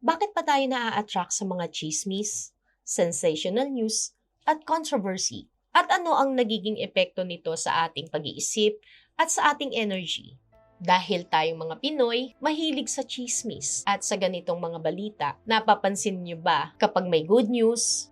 Bakit pa tayo naa-attract sa mga chismis, sensational news, at controversy? At ano ang nagiging epekto nito sa ating pag-iisip at sa ating energy? Dahil tayong mga Pinoy, mahilig sa chismis at sa ganitong mga balita. Napapansin niyo ba kapag may good news?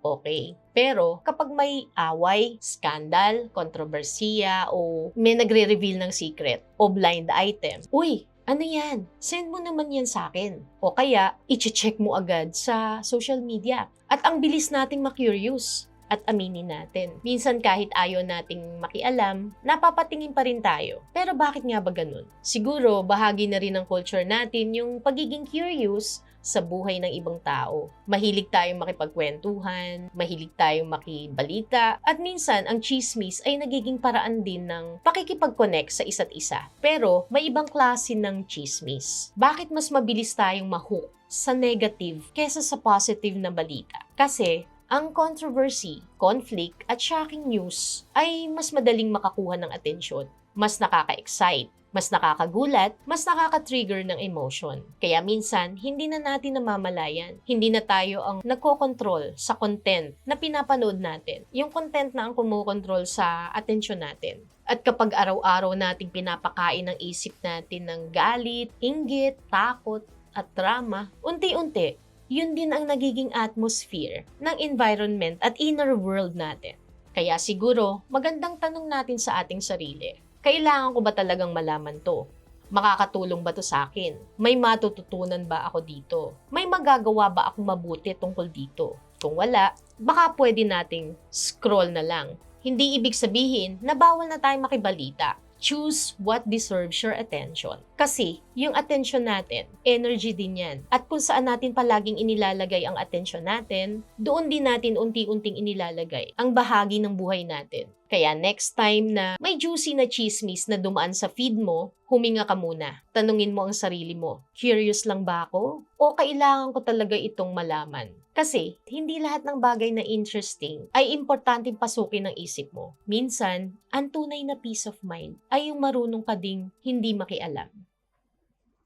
Okay. Pero kapag may away, skandal, kontrobersiya o may nagre-reveal ng secret o blind item, uy, ano yan? Send mo naman yan sa akin. O kaya, i-check mo agad sa social media. At ang bilis nating ma-curious at aminin natin. Minsan kahit ayaw nating makialam, napapatingin pa rin tayo. Pero bakit nga ba ganun? Siguro, bahagi na rin ng culture natin yung pagiging curious sa buhay ng ibang tao. Mahilig tayong makipagkwentuhan, mahilig tayong makibalita, at minsan ang chismis ay nagiging paraan din ng pakikipag-connect sa isa't isa. Pero may ibang klase ng chismis. Bakit mas mabilis tayong ma-hook sa negative kesa sa positive na balita? Kasi ang controversy, conflict, at shocking news ay mas madaling makakuha ng atensyon, mas nakaka-excite, mas nakakagulat, mas nakaka-trigger ng emotion. Kaya minsan, hindi na natin namamalayan. Hindi na tayo ang nagko-control sa content na pinapanood natin. Yung content na ang kumukontrol sa atensyon natin. At kapag araw-araw nating pinapakain ng isip natin ng galit, inggit, takot, at drama, unti-unti, yun din ang nagiging atmosphere ng environment at inner world natin. Kaya siguro, magandang tanong natin sa ating sarili. Kailangan ko ba talagang malaman to? Makakatulong ba to sa akin? May matututunan ba ako dito? May magagawa ba akong mabuti tungkol dito? Kung wala, baka pwede nating scroll na lang. Hindi ibig sabihin na bawal na tayong makibalita. Choose what deserves your attention. Kasi, yung attention natin, energy din yan. At kung saan natin palaging inilalagay ang attention natin, doon din natin unti-unting inilalagay ang bahagi ng buhay natin. Kaya next time na may juicy na chismis na dumaan sa feed mo, huminga ka muna. Tanungin mo ang sarili mo, curious lang ba ako? O kailangan ko talaga itong malaman? Kasi, hindi lahat ng bagay na interesting ay importanteng pasukin ng isip mo. Minsan, ang tunay na peace of mind ay yung marunong ka ding hindi makialam.